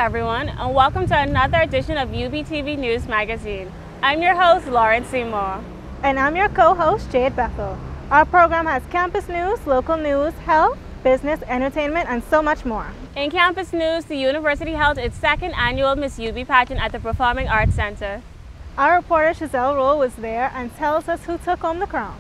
everyone, and welcome to another edition of UBTV News Magazine. I'm your host, Lauren Seymour. And I'm your co-host, Jade Bethel. Our program has campus news, local news, health, business, entertainment, and so much more. In campus news, the university held its second annual Miss UB pageant at the Performing Arts Center. Our reporter, Giselle Rowe, was there and tells us who took home the crown.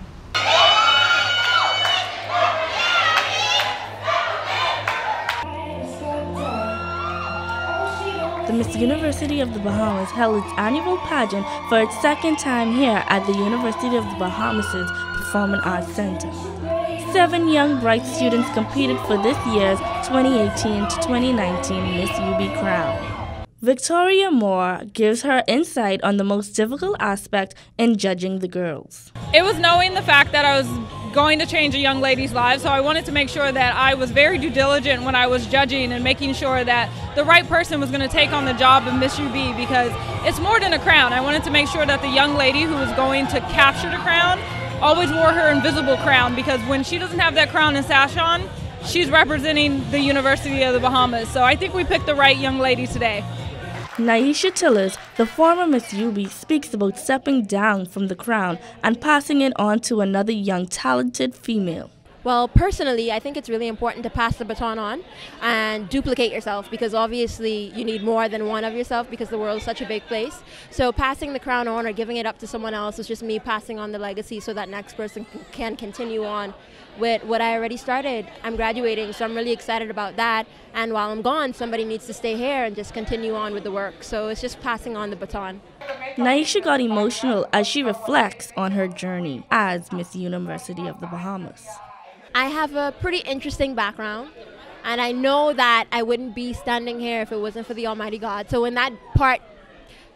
The Miss University of the Bahamas held its annual pageant for its second time here at the University of the Bahamas' Performing Arts Center. 7 young bright students competed for this year's 2018 to 2019 Miss UB crown. Victoria Moore gives her insight on the most difficult aspect in judging the girls. It was knowing the fact that I was going to change a young lady's life, so I wanted to make sure that I was very due diligent when I was judging and making sure that the right person was going to take on the job of Miss UB, because it's more than a crown. I wanted to make sure that the young lady who was going to capture the crown always wore her invisible crown, because when she doesn't have that crown and sash on, she's representing the University of the Bahamas. So I think we picked the right young lady today. Naisha Tillers, the former Miss UB, speaks about stepping down from the crown and passing it on to another young, talented female. Well, personally, I think it's really important to pass the baton on and duplicate yourself, because obviously you need more than one of yourself because the world is such a big place. So passing the crown on or giving it up to someone else is just me passing on the legacy so that next person can continue on with what I already started. I'm graduating, so I'm really excited about that. And while I'm gone, somebody needs to stay here and just continue on with the work. So it's just passing on the baton. Naisha got emotional as she reflects on her journey as Miss University of the Bahamas. I have a pretty interesting background, and I know that I wouldn't be standing here if it wasn't for the Almighty God. So when that part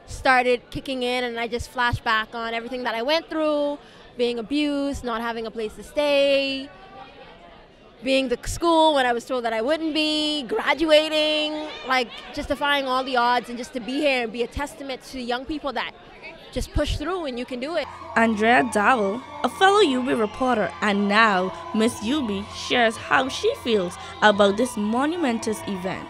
started kicking in and I just flashed back on everything that I went through, being abused, not having a place to stay, being the school when I was told that I wouldn't be, graduating, like just defying all the odds, and just to be here and be a testament to young people that just push through and you can do it. Andrea Dowell, a fellow UB reporter and now Miss UB, shares how she feels about this monumentous event.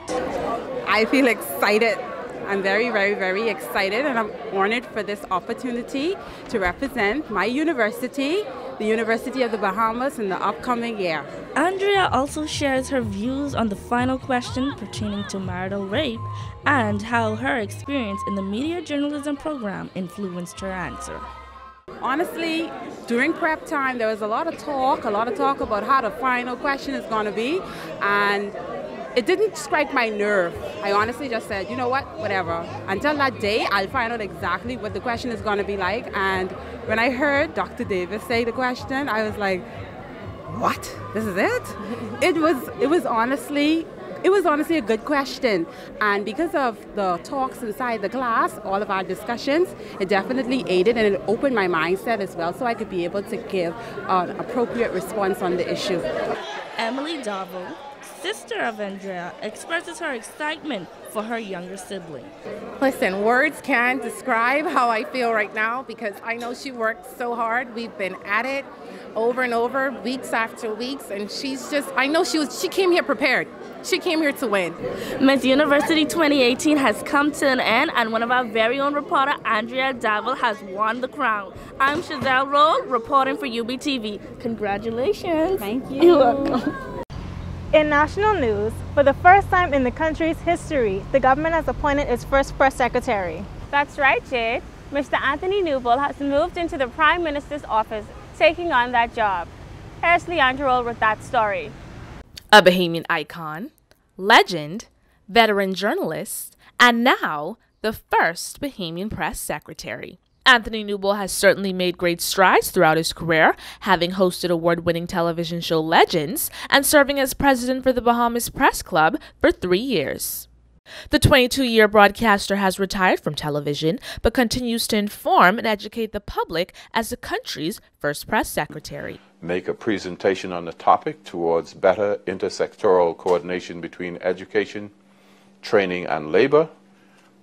I feel excited. I'm very, very, very excited, and I'm honored for this opportunity to represent my university, the University of the Bahamas, in the upcoming year. Andrea also shares her views on the final question pertaining to marital rape and how her experience in the media journalism program influenced her answer. Honestly, during prep time, there was a lot of talk about how the final question is going to be, and it didn't strike my nerve. I honestly just said, you know what, whatever. Until that day, I'll find out exactly what the question is going to be like. And when I heard Dr. Davis say the question, I was like, what? This is it? It was honestly a good question. And because of the talks inside the class, all of our discussions, it definitely aided and it opened my mindset as well, so I could be able to give an appropriate response on the issue. Emily Darville, sister of Andrea, expresses her excitement for her younger sibling. Listen, words can't describe how I feel right now, because I know she worked so hard. We've been at it over and over, weeks after weeks, and I know she came here prepared. She came here to win. Miss University 2018 has come to an end, and one of our very own reporter, Andrea Darville, has won the crown. I'm Giselle Rowe, reporting for UBTV. Congratulations. Thank you. You're welcome. In national news, for the first time in the country's history, the government has appointed its first press secretary. That's right, Jade. Mr. Anthony Newbold has moved into the Prime Minister's office, taking on that job. Here's Leandro with that story. A Bahamian icon, legend, veteran journalist, and now the first Bahamian press secretary. Anthony Newbold has certainly made great strides throughout his career, having hosted award-winning television show Legends and serving as president for the Bahamas Press Club for 3 years. The 22-year broadcaster has retired from television, but continues to inform and educate the public as the country's first press secretary. Make a presentation on the topic towards better intersectoral coordination between education, training, and labor,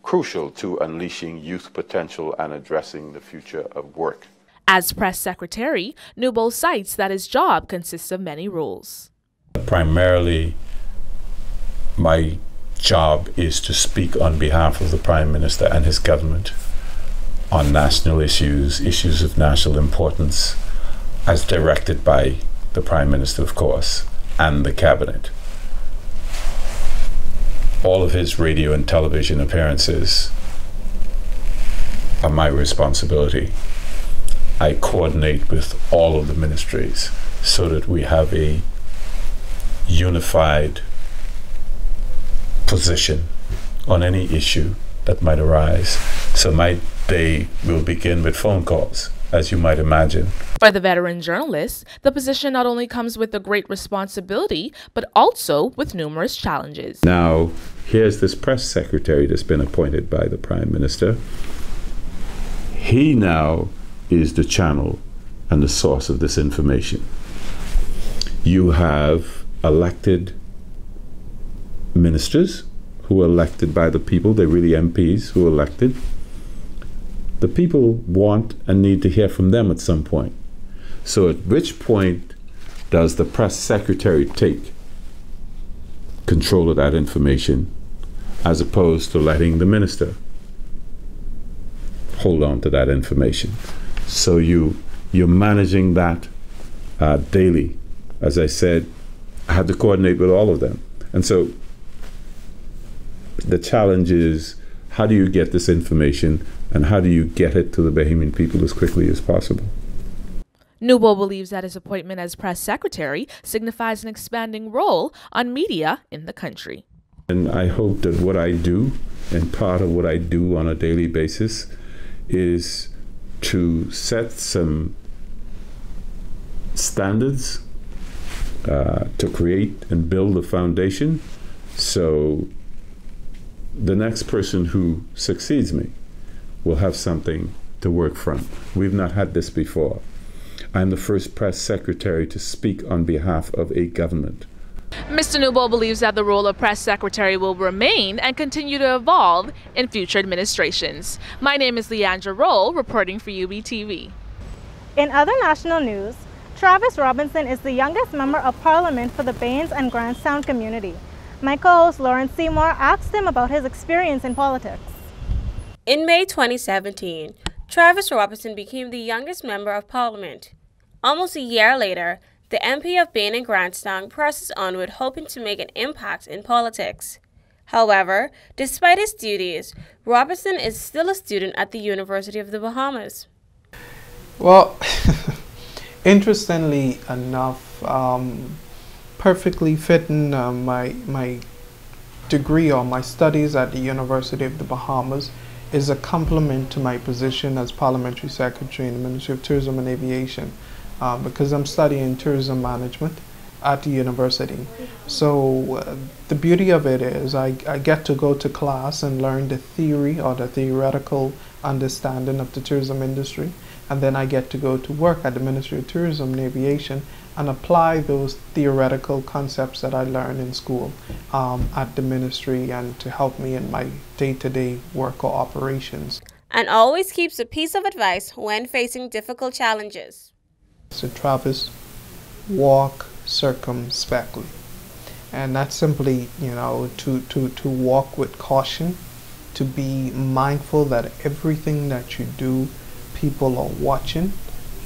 crucial to unleashing youth potential and addressing the future of work. As press secretary, Newbold cites that his job consists of many roles. Primarily, my job is to speak on behalf of the Prime Minister and his government on national issues, issues of national importance, as directed by the Prime Minister, of course, and the Cabinet. All of his radio and television appearances are my responsibility. I coordinate with all of the ministries so that we have a unified position on any issue that might arise. So my day will begin with phone calls, as you might imagine. For the veteran journalist, the position not only comes with a great responsibility, but also with numerous challenges. Now, here's this press secretary that's been appointed by the Prime Minister. He now is the channel and the source of this information. You have elected ministers who are elected by the people. They're really MPs who are elected. The people want and need to hear from them at some point. So at which point does the press secretary take control of that information as opposed to letting the minister hold on to that information? So you're managing that daily. As I said, I had to coordinate with all of them. And so the challenge is, how do you get this information and how do you get it to the Bahamian people as quickly as possible? Newbold believes that his appointment as press secretary signifies an expanding role on media in the country. And I hope that what I do, and part of what I do on a daily basis, is to set some standards, to create and build a foundation so the next person who succeeds me will have something to work from. We've not had this before. I'm the first press secretary to speak on behalf of a government. Mr. Newbold believes that the role of press secretary will remain and continue to evolve in future administrations. My name is Leandra Roll, reporting for UBTV. In other national news, Travis Robinson is the youngest member of parliament for the Baines and Grantstown community. My co-host Lawrence Seymour asked him about his experience in politics. In May 2017, Travis Robinson became the youngest member of parliament. Almost a year later, the MP of Baines and Grantstown presses onward, hoping to make an impact in politics. However, despite his duties, Robinson is still a student at the University of the Bahamas. Well, interestingly enough, perfectly fitting my degree or my studies at the University of the Bahamas is a complement to my position as Parliamentary Secretary in the Ministry of Tourism and Aviation, because I'm studying tourism management at the university. So the beauty of it is I get to go to class and learn the theory or the theoretical understanding of the tourism industry, and then I get to go to work at the Ministry of Tourism and Aviation and apply those theoretical concepts that I learned in school at the ministry, and to help me in my day-to-day work or operations. And always keeps a piece of advice when facing difficult challenges. So Travis, walk circumspectly. And that's simply, you know, to walk with caution, to be mindful that everything that you do, people are watching,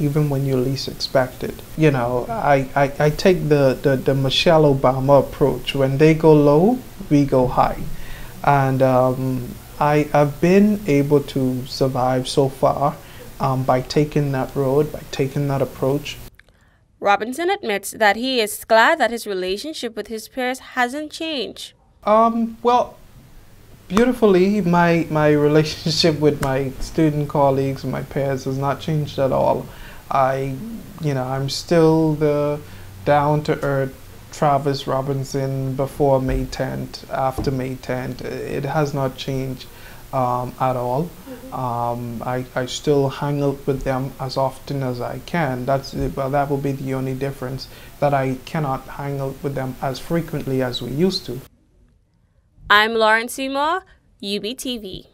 even when you least expect it. You know, I take the Michelle Obama approach. When they go low, we go high. And I've been able to survive so far by taking that road, by taking that approach. Robinson admits that he is glad that his relationship with his peers hasn't changed. Well, beautifully, my relationship with my student colleagues and my peers has not changed at all. I'm still the down-to-earth Travis Robinson before May 10th, after May 10th. It has not changed at all. I still hang out with them as often as I can. That will be the only difference, that I cannot hang out with them as frequently as we used to. I'm Lawrence Seymour, UBTV.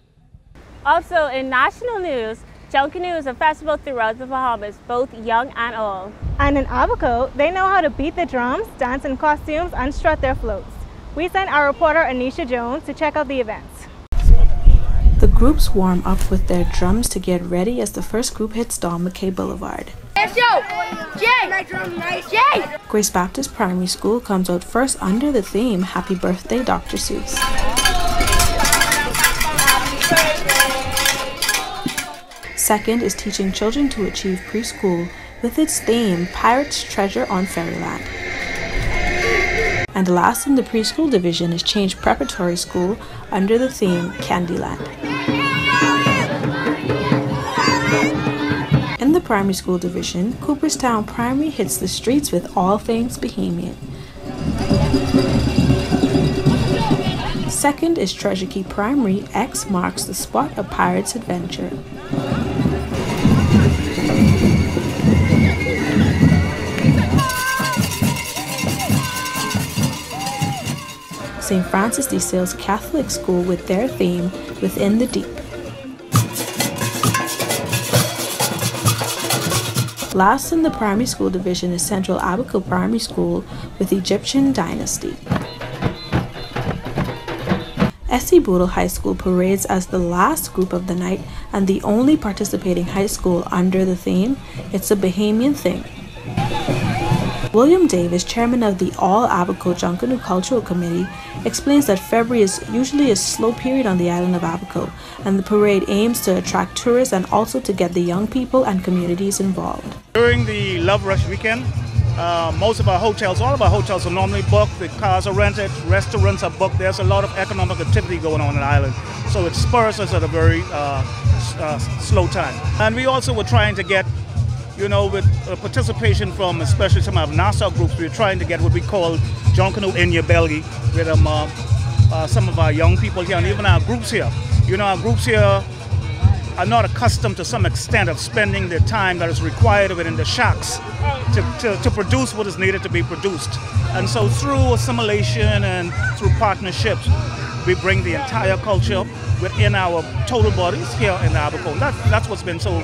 Also in national news, Junkanoo is a festival throughout the Bahamas, both young and old. And in Abaco, they know how to beat the drums, dance in costumes, and strut their floats. We sent our reporter Anisha Jones to check out the events. The groups warm up with their drums to get ready as the first group hits Don McKay Boulevard. Grace Baptist Primary School comes out first under the theme Happy Birthday, Dr. Seuss. Second is teaching children to achieve preschool with its theme Pirate's Treasure on Fairyland. And last in the preschool division is Change Preparatory School under the theme Candyland. In the primary school division, Cooperstown Primary hits the streets with all things Bahamian. Second is Treasure Key Primary. X marks the spot of Pirate's Adventure. St. Francis de Sales Catholic School with their theme Within the Deep. Last in the primary school division is Central Abaco Primary School with Egyptian Dynasty. S.C. Boodle High School parades as the last group of the night and the only participating high school under the theme It's a Bahamian Thing. William Davis, chairman of the All Abaco Junkanoo Cultural Committee, explains that February is usually a slow period on the island of Abaco, and the parade aims to attract tourists and also to get the young people and communities involved. During the Love Rush weekend, most of our hotels, all of our hotels are normally booked, the cars are rented, restaurants are booked. There's a lot of economic activity going on the island, so it spurs us at a very slow time. And we also were trying to get, with participation from especially some of Nassau groups, we're trying to get what we call Junkanoo in your belly with some of our young people here and even our groups here. Our groups here are not accustomed to some extent of spending the time that is required within the shacks to produce what is needed to be produced. And so through assimilation and through partnerships, we bring the entire culture within our total bodies here in Abaco. That's what's been so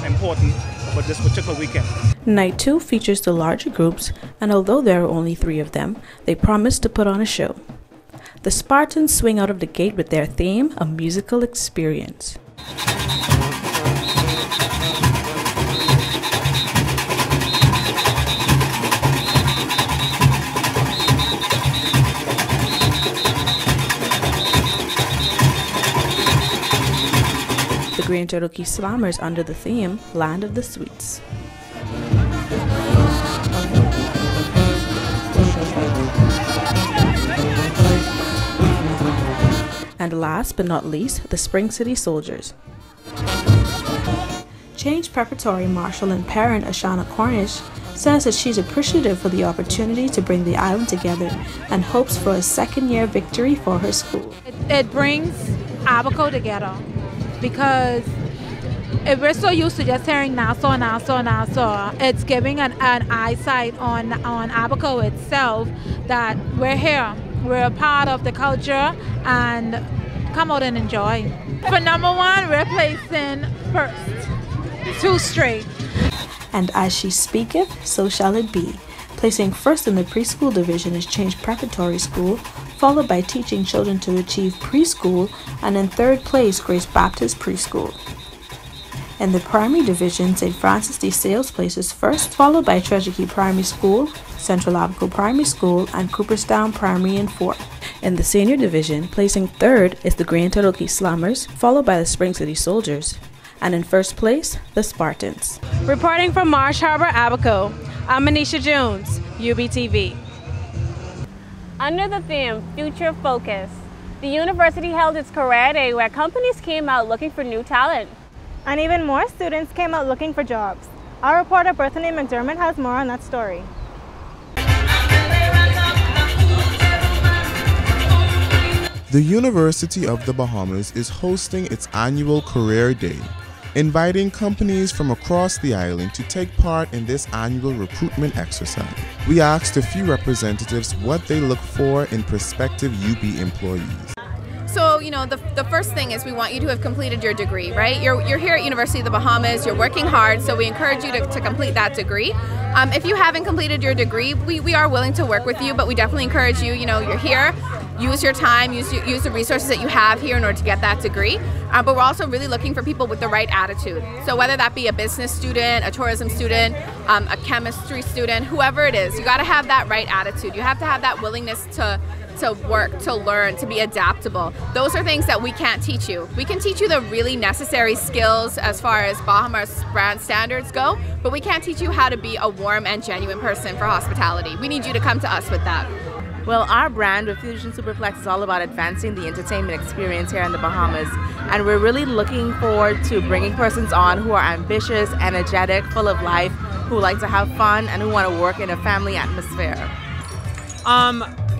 important for this particular weekend. Night 2 features the larger groups, and although there are only 3 of them, they promise to put on a show. The Spartans swing out of the gate with their theme, A Musical Experience. The Green Turtle Key Slammers under the theme, Land of the Sweets. And last but not least, the Spring City Soldiers. Change Preparatory Marshal and parent Ashana Cornish says that she's appreciative for the opportunity to bring the island together and hopes for a second-year victory for her school. It brings Abaco together because if we're so used to just hearing Nassau, it's giving an eyesight on Abaco itself that we're here. We're a part of the culture and come out and enjoy. For number 1, we're placing first. 2 straight. And as she speaketh, so shall it be. Placing first in the preschool division is Change Preparatory School, followed by Teaching Children to Achieve Preschool, and in third place, Grace Baptist Preschool. In the primary division, St. Francis de Sales places first, followed by Treasure Key Primary School, Central Abaco Primary School, and Cooperstown Primary in fourth. In the senior division, placing third is the Green Turtle Key Slammers, followed by the Spring City Soldiers, and in first place, the Spartans. Reporting from Marsh Harbor, Abaco, I'm Anisha Jones, UBTV. Under the theme Future Focus, the university held its career day where companies came out looking for new talent. And even more students came out looking for jobs. Our reporter Bethany McDermott has more on that story. The University of the Bahamas is hosting its annual Career Day, inviting companies from across the island to take part in this annual recruitment exercise. We asked a few representatives what they look for in prospective UB employees. So, you know, the first thing is we want you to have completed your degree, right? You're here at University of the Bahamas, you're working hard, so we encourage you to complete that degree. If you haven't completed your degree, we are willing to work with you, but we definitely encourage you, you know, you're here, use your time, use the resources that you have here in order to get that degree. But we're also really looking for people with the right attitude. So whether that be a business student, a tourism student, a chemistry student, whoever it is, you got to have that right attitude. You have to have that willingness to work, to learn, to be adaptable. Those are things that we can't teach you. We can teach you the really necessary skills as far as Bahamas brand standards go, but we can't teach you how to be a warm and genuine person for hospitality. We need you to come to us with that. Well, our brand with Fusion Superplex is all about advancing the entertainment experience here in the Bahamas. And we're really looking forward to bringing persons on who are ambitious, energetic, full of life, who like to have fun, and who want to work in a family atmosphere.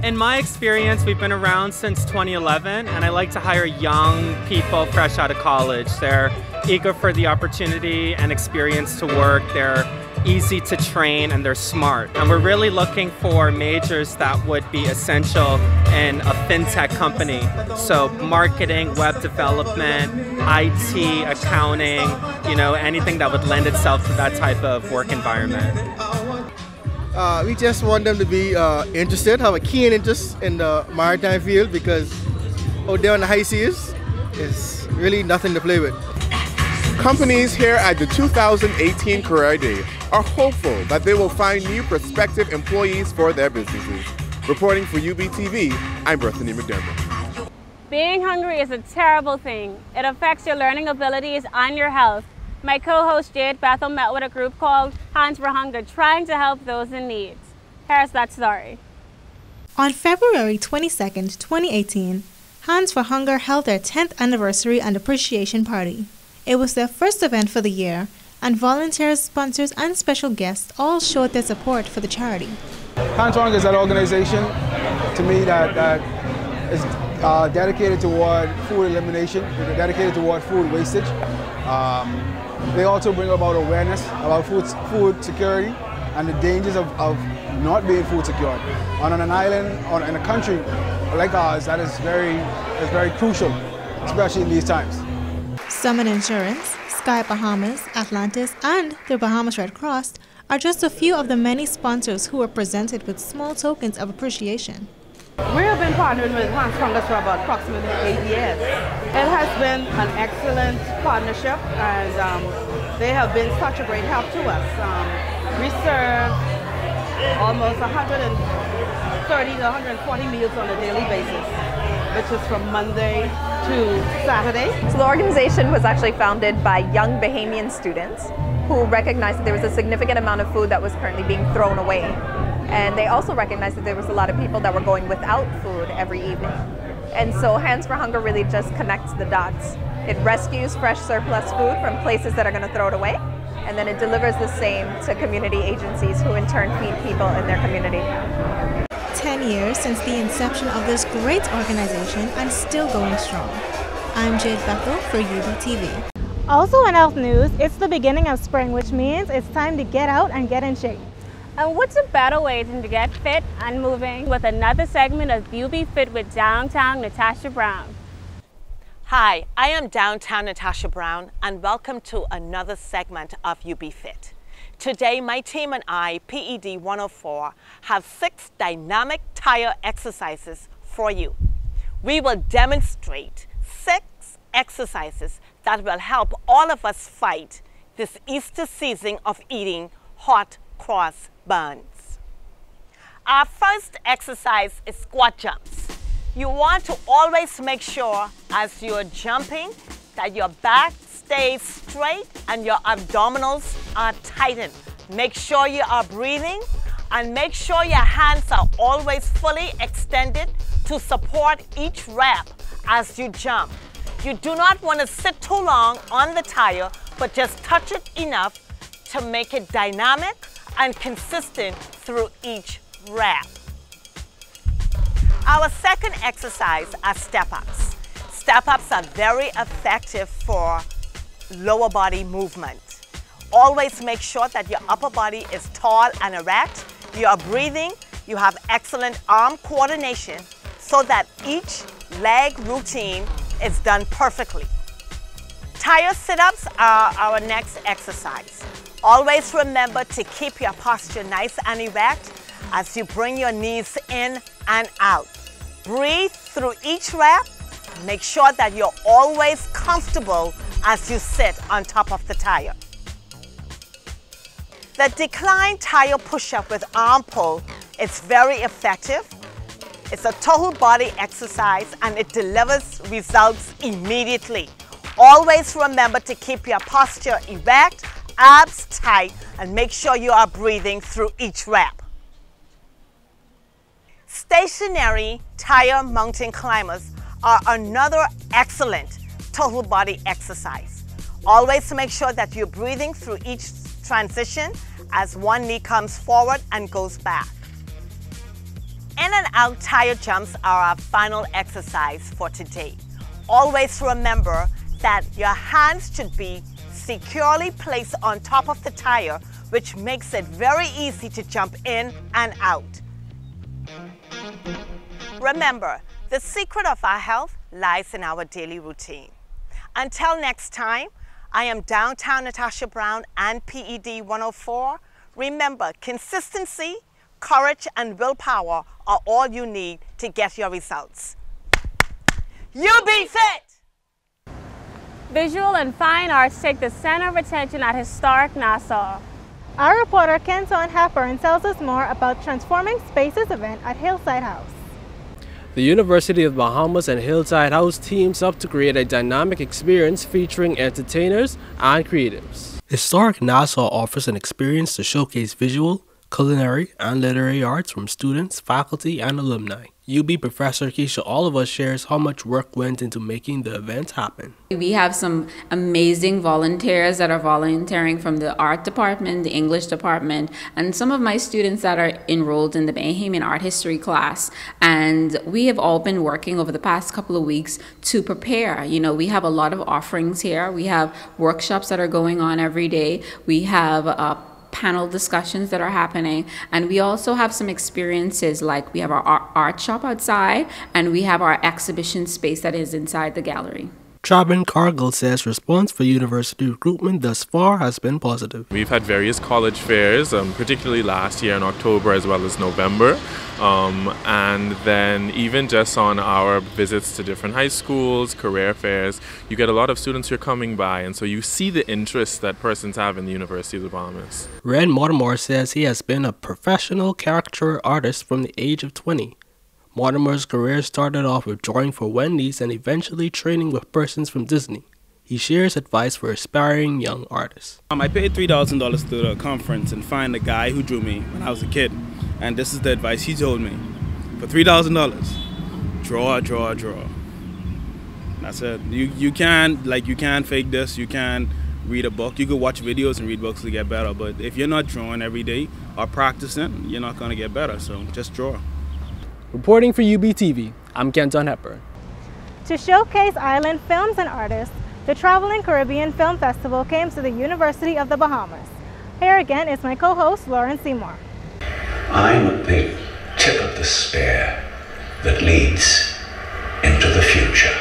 In my experience, we've been around since 2011, and I like to hire young people fresh out of college. They're eager for the opportunity and experience to work. They're easy to train, and they're smart. And we're really looking for majors that would be essential in a fintech company. So marketing, web development, IT, accounting, you know, anything that would lend itself to that type of work environment. We just want them to be interested, have a keen interest in the maritime field, because out there on the high seas is really nothing to play with. Companies here at the 2018 Career Day are hopeful that they will find new prospective employees for their businesses. Reporting for UBTV, I'm Bethany McDermott. Being hungry is a terrible thing. It affects your learning abilities and your health. My co-host Jade Bethel met with a group called Hands for Hunger, trying to help those in need. Here's that story. On February 22nd, 2018, Hands for Hunger held their 10th anniversary and appreciation party. It was their first event for the year, and volunteers, sponsors, and special guests all showed their support for the charity. Hands for Hunger is an organization, to me, that is dedicated toward food elimination, dedicated toward food wastage. They also bring about awareness about food security and the dangers of not being food secure. On an island, in a country like ours, that is very crucial, especially in these times. Summit Insurance, Sky Bahamas, Atlantis, and the Bahamas Red Cross are just a few of the many sponsors who were presented with small tokens of appreciation. We have been partnering with Hands for Hunger for about approximately 8 years. It has been an excellent partnership, and they have been such a great help to us. We serve almost 130 to 140 meals on a daily basis, which is from Monday to Saturday. So the organization was actually founded by young Bahamian students who recognized that there was a significant amount of food that was currently being thrown away. And they also recognized that there was a lot of people that were going without food every evening. And so Hands for Hunger really just connects the dots. It rescues fresh surplus food from places that are going to throw it away, and then it delivers the same to community agencies who in turn feed people in their community. 10 years since the inception of this great organization and still going strong. I'm Jade Bethel for UBTV. Also in health news, it's the beginning of spring, which means it's time to get out and get in shape. And what's a better way than to get fit and moving with another segment of UB Fit with Downtown Natasha Brown. Hi, I am Downtown Natasha Brown, and welcome to another segment of UB Fit. Today, my team and I, PED 104, have 6 dynamic tire exercises for you. We will demonstrate 6 exercises that will help all of us fight this Easter season of eating hot cross buns. Our first exercise is squat jumps. You want to always make sure as you're jumping that your back stays straight and your abdominals are tightened. Make sure you are breathing and make sure your hands are always fully extended to support each rep as you jump. You do not want to sit too long on the tire, but just touch it enough to make it dynamic and consistent through each rep. Our second exercise are step-ups. Step-ups are very effective for lower body movement. Always make sure that your upper body is tall and erect. You are breathing, you have excellent arm coordination so that each leg routine is done perfectly. Tire sit-ups are our next exercise. Always remember to keep your posture nice and erect as you bring your knees in and out. Breathe through each rep. Make sure that you're always comfortable as you sit on top of the tire. The decline tire push-up with arm pull is very effective. It's a total body exercise and it delivers results immediately. Always remember to keep your posture erect, abs tight, and make sure you are breathing through each rep. Stationary tire mountain climbers are another excellent total body exercise. Always make sure that you're breathing through each transition as one knee comes forward and goes back. In and out tire jumps are our final exercise for today. Always remember that your hands should be securely placed on top of the tire, which makes it very easy to jump in and out. Remember, the secret of our health lies in our daily routine. Until next time, I am Downtown Natasha Brown and PED 104. Remember, consistency, courage, and willpower are all you need to get your results. You be fit! Visual and fine arts take the center of attention at historic Nassau. Our reporter Kenton Hepburn tells us more about Transforming Spaces event at Hillside House. The University of Bahamas and Hillside House teams up to create a dynamic experience featuring entertainers and creatives. Historic Nassau offers an experience to showcase visual, culinary, and literary arts from students, faculty, and alumni. UB Professor Keisha Oliver shares how much work went into making the event happen. We have some amazing volunteers that are volunteering from the art department, the English department, and some of my students that are enrolled in the Bahamian art history class. And we have all been working over the past couple of weeks to prepare. You know, we have a lot of offerings here. We have workshops that are going on every day. We have panel discussions that are happening, and we also have some experiences, like we have our art shop outside and we have our exhibition space that is inside the gallery. Trabin Cargill says response for university recruitment thus far has been positive. We've had various college fairs, particularly last year in October as well as November. And then even just on our visits to different high schools, career fairs, you get a lot of students who are coming by, and so you see the interest that persons have in the University of the Bahamas. Ren Mortimer says he has been a professional caricature artist from the age of 20. Mortimer's career started off with drawing for Wendy's and eventually training with persons from Disney. He shares advice for aspiring young artists. I paid $3,000 to the conference and find a guy who drew me when I was a kid. And this is the advice he told me. For $3,000, draw, draw, draw. That's it. You can't fake this. You can't read a book. You could watch videos and read books to get better. But if you're not drawing every day or practicing, you're not going to get better. So just draw. Reporting for UBTV, I'm Kenton Hepburn. To showcase island films and artists, the Traveling Caribbean Film Festival came to the University of the Bahamas. Here again is my co-host, Lauren Seymour. I'm at the tip of the spear that leads into the future.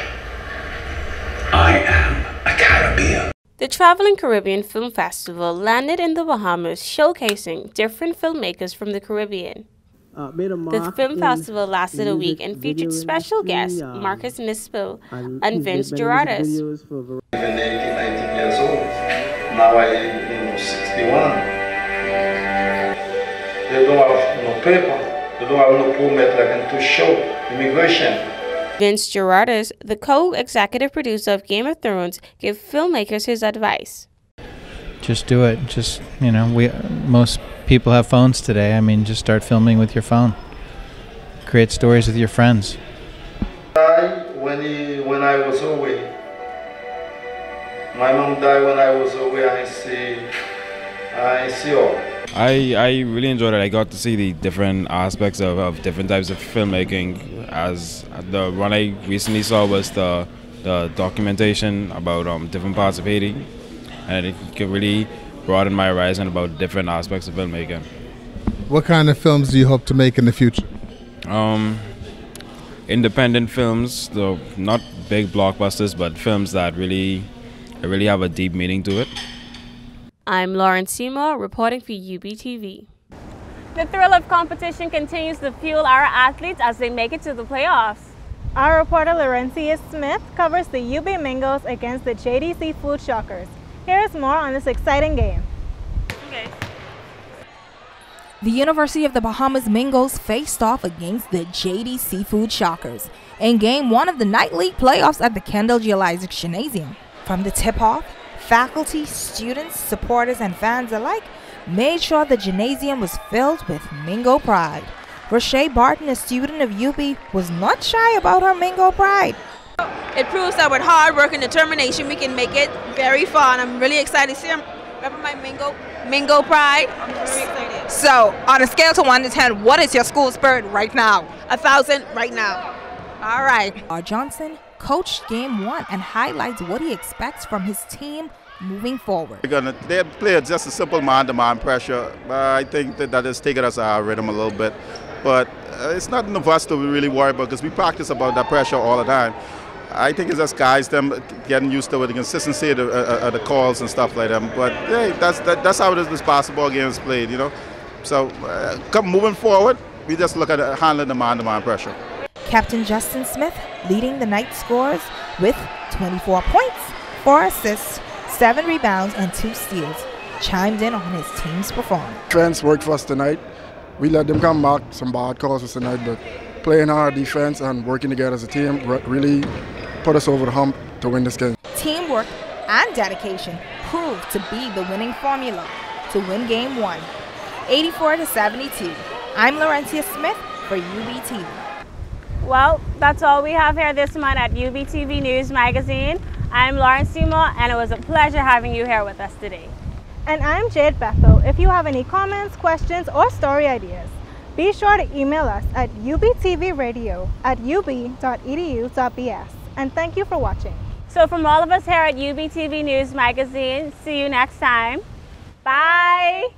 I am a Caribbean. The Traveling Caribbean Film Festival landed in the Bahamas, showcasing different filmmakers from the Caribbean. The film festival lasted a week and featured special guests Marcus Nispel and Vince Gerardis. Even 18, 19 years old. Now I'm 61. They don't have no paper. They don't have no permit like to show immigration. Vince Gerardis, the co-executive producer of Game of Thrones, gave filmmakers his advice. Just do it. Just, you know, most people have phones today. I mean, just start filming with your phone. Create stories with your friends. When I was away. My mom died when I was away. I see all. I really enjoyed it. I got to see the different aspects of different types of filmmaking. As the one I recently saw was the documentation about different parts of Haiti, and it could really broaden my horizon about different aspects of filmmaking. What kind of films do you hope to make in the future? independent films, though not big blockbusters, but films that really have a deep meaning to it. I'm Lauren Seymour reporting for UBTV. The thrill of competition continues to fuel our athletes as they make it to the playoffs. Our reporter Laurencia Smith covers the UB Mingos against the JDC Food Shockers. Here is more on this exciting game. Okay. The University of the Bahamas Mingos faced off against the JD Seafood Shockers in Game 1 of the Night League playoffs at the Kendall Geologic Gymnasium. From the tip-off, faculty, students, supporters, and fans alike made sure the gymnasium was filled with Mingo pride. Rochelle Barton, a student of UB, was not shy about her Mingo pride. It proves that with hard work and determination, we can make it very fun. I'm really excited to see them repping my Mingo pride. I'm very excited. So, on a scale to 1 to 10, what is your school spirit right now? 1,000 right now. All right. R. Johnson coached Game 1 and highlights what he expects from his team moving forward. They play just a simple man-to-man pressure. I think that has taken us out of rhythm a little bit. But it's not enough of us to really worry about because we practice about that pressure all the time. I think it's just guys, them getting used to it, the consistency of the calls and stuff like that. But hey, that's how it is. This basketball game is played, you know. So moving forward, we just look at handling the man-to-man pressure. Captain Justin Smith leading the night scores with 24 points, 4 assists, 7 rebounds, and 2 steals, chimed in on his team's performance. Defense worked for us tonight. We let them come back, some bad calls for tonight, but playing our defense and working together as a team really put us over the hump to win this game. Teamwork and dedication proved to be the winning formula to win Game 1, 84-72. I'm Laurencia Smith for UBTV. Well, that's all we have here this month at UBTV News Magazine. I'm Lauren Seymour, and it was a pleasure having you here with us today. And I'm Jade Bethel. If you have any comments, questions, or story ideas, be sure to email us at ubtvradio@ub.edu.bs. And thank you for watching. So from all of us here at UBTV News Magazine, see you next time. Bye!